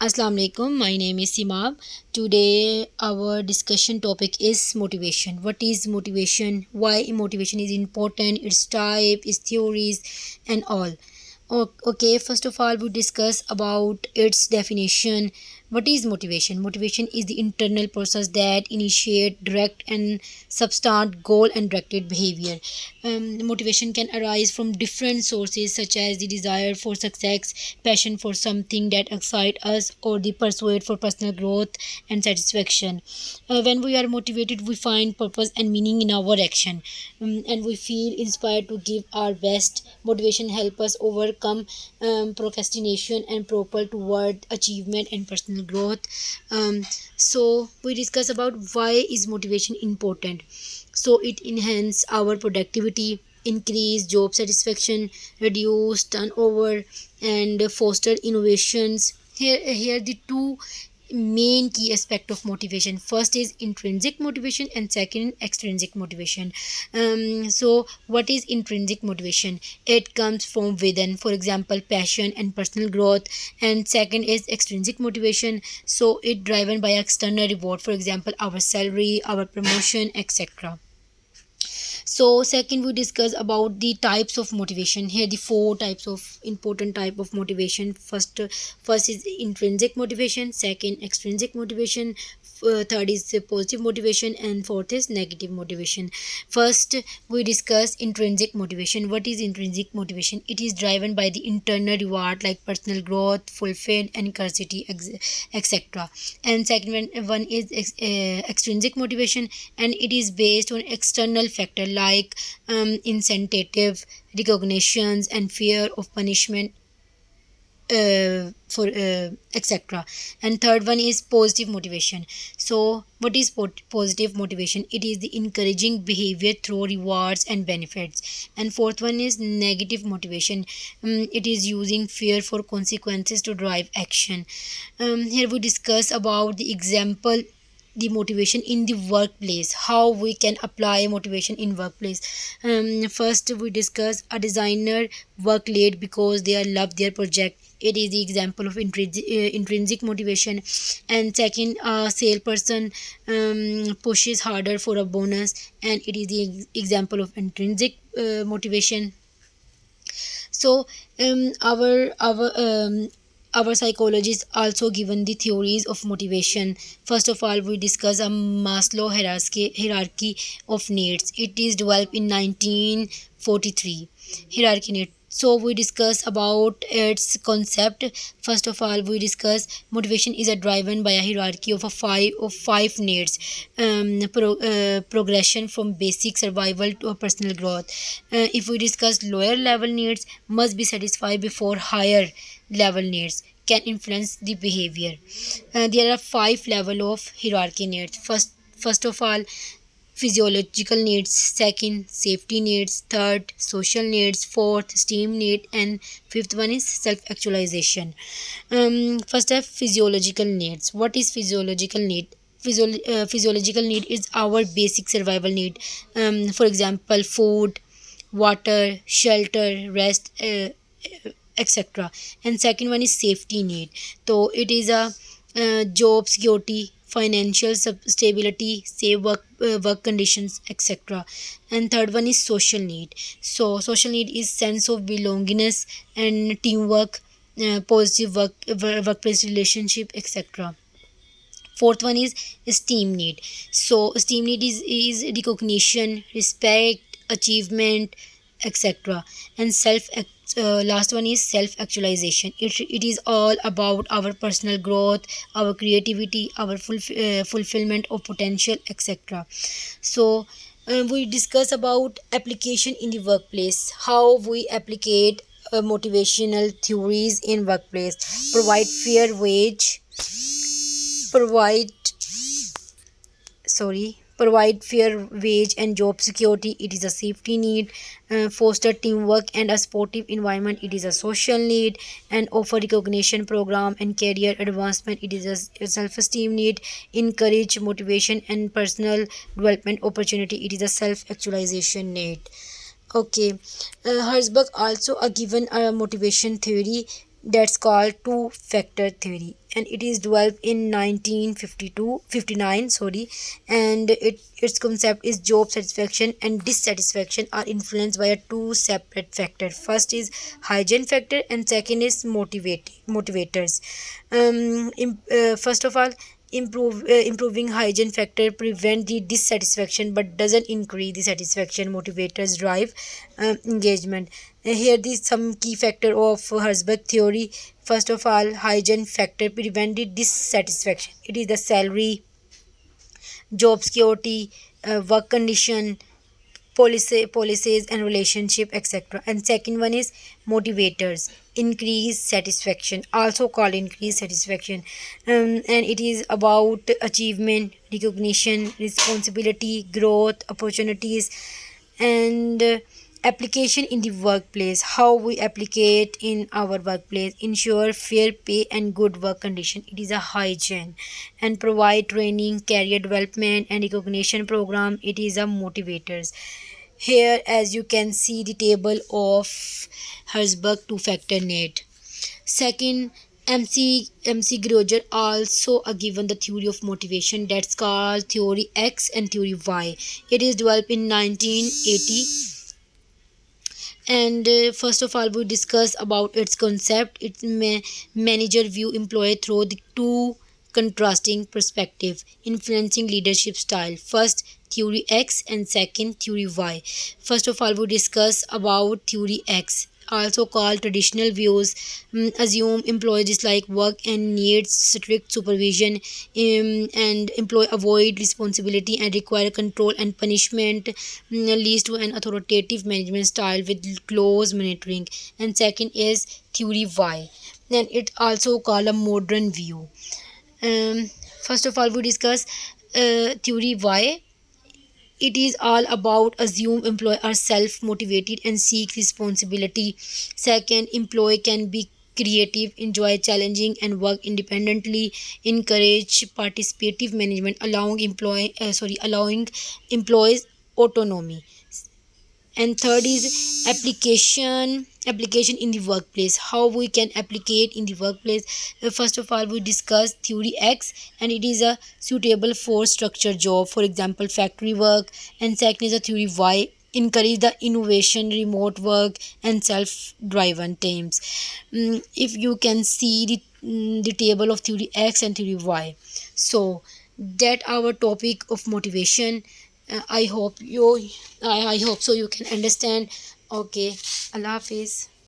Assalamu alaikum. My name is Simab. Today our discussion topic is motivation. What is motivation? Why motivation is important? Its type, its theories, and all. Okay, first of all, we discuss about its definition. What is motivation? Motivation is the internal process that initiate, direct, and substance goal and directed behavior. Motivation can arise from different sources such as the desire for success, passion for something that excites us, or the pursuit for personal growth and satisfaction. When we are motivated, we find purpose and meaning in our action, and we feel inspired to give our best. Motivation helps us overcome procrastination and propel toward achievement and personal growth. So we discuss about why is motivation important. So it enhance our productivity, increase job satisfaction, reduce turnover, and foster innovations. Here the two main key aspect of motivation. First is intrinsic motivation and second extrinsic motivation. So what is intrinsic motivation? It comes from within, for example passion and personal growth. And second is extrinsic motivation, so it driven by external reward, for example our salary, our promotion, etc. So second we discuss about the types of motivation. Here the four types of important type of motivation. First is intrinsic motivation, second extrinsic motivation, third is positive motivation, and fourth is negative motivation. First we discuss intrinsic motivation. What is intrinsic motivation? It is driven by the internal reward like personal growth, fulfilled, and curiosity, etc. And second one is extrinsic motivation, and it is based on external factor like incentive, recognitions, and fear of punishment, for etc. And third one is positive motivation. So what is positive motivation? It is the encouraging behavior through rewards and benefits. And fourth one is negative motivation. It is using fear for consequences to drive action. Here we discuss about the example, the motivation in the workplace, how we can apply motivation in workplace. First we discuss a designer work late because they love their project. It is the example of intrinsic motivation. And second, a salesperson pushes harder for a bonus, and it is the example of intrinsic motivation. So our psychologists also given the theories of motivation. First of all we discuss a Maslow hierarchy of needs. It is developed in 1943, hierarchy need. So we discuss about its concept. First of all we discuss motivation is a driven by a hierarchy of five needs. Progression from basic survival to a personal growth. If we discuss lower level needs must be satisfied before higher level needs can influence the behavior. There are five level of hierarchy needs. First of all physiological needs, second safety needs, third social needs, fourth esteem need, and fifth one is self actualization. First are physiological needs. What is physiological need? Physiological need is our basic survival need. For example food, water, shelter, rest, etc. And second one is safety need. So it is a job security, financial stability, safe work conditions, etc. And third one is social need. So social need is sense of belongingness and teamwork, positive workplace relationship, etc. Fourth one is esteem need. So esteem need is recognition, respect, achievement, etc. And last one is self actualization. It is all about our personal growth, our creativity, our fulfillment of potential, etc. So we discuss about application in the workplace, how we applicate motivational theories in workplace. Provide provide fair wage and job security. It is a safety need. Foster teamwork and a sportive environment. It is a social need. And offer recognition program and career advancement. It is a self-esteem need. Encourage motivation and personal development opportunity. It is a self-actualization need. Okay, Herzberg also a given a motivation theory. that's called two-factor theory, and it is developed in 1959, sorry. And its concept is job satisfaction and dissatisfaction are influenced by a two separate factors. First is hygiene factor and second is motivators. First of all, improving hygiene factor prevent the dissatisfaction but doesn't increase the satisfaction. Motivators drive engagement. Here is some key factor of Herzberg theory. First of all, hygiene factor prevent the dissatisfaction. It is the salary, job security, work condition, policies and relationship, etc. And second one is motivators, increase satisfaction, also called increase satisfaction. And it is about achievement, recognition, responsibility, growth, opportunities, and application in the workplace. How we applicate in our workplace: ensure fair pay and good work condition, it is a hygiene. And provide training, career development and recognition program, it is a motivators. Here, as you can see, the table of Herzberg two-factor net. Second, MC Groger also given the theory of motivation, that's called theory X and theory Y. It is developed in 1980. And first of all, we discuss about its concept. Its manager view employee through the two contrasting perspective, influencing leadership style. First, theory X and second, theory Y. First of all, we discuss about theory X, also called traditional views. Assume employee dislike work and needs strict supervision, and employee avoid responsibility and require control and punishment, leads to an authoritative management style with close monitoring. And second is theory Y, then it also called a modern view. um, First of all, we discuss theory Y. It is all about assume employee are self-motivated and seek responsibility. Second, employee can be creative, enjoy challenging and work independently. Encourage participative management, allowing employees autonomy. And third is application in the workplace, how we can applicate in the workplace. First of all, we discuss theory X, and it is a suitable for structured job, for example factory work. And second is a theory Y, encourage the innovation, remote work and self driven teams. If you can see the table of theory X and theory Y. So that our topic of motivation. I hope so you can understand. Okay, Allah Hafiz.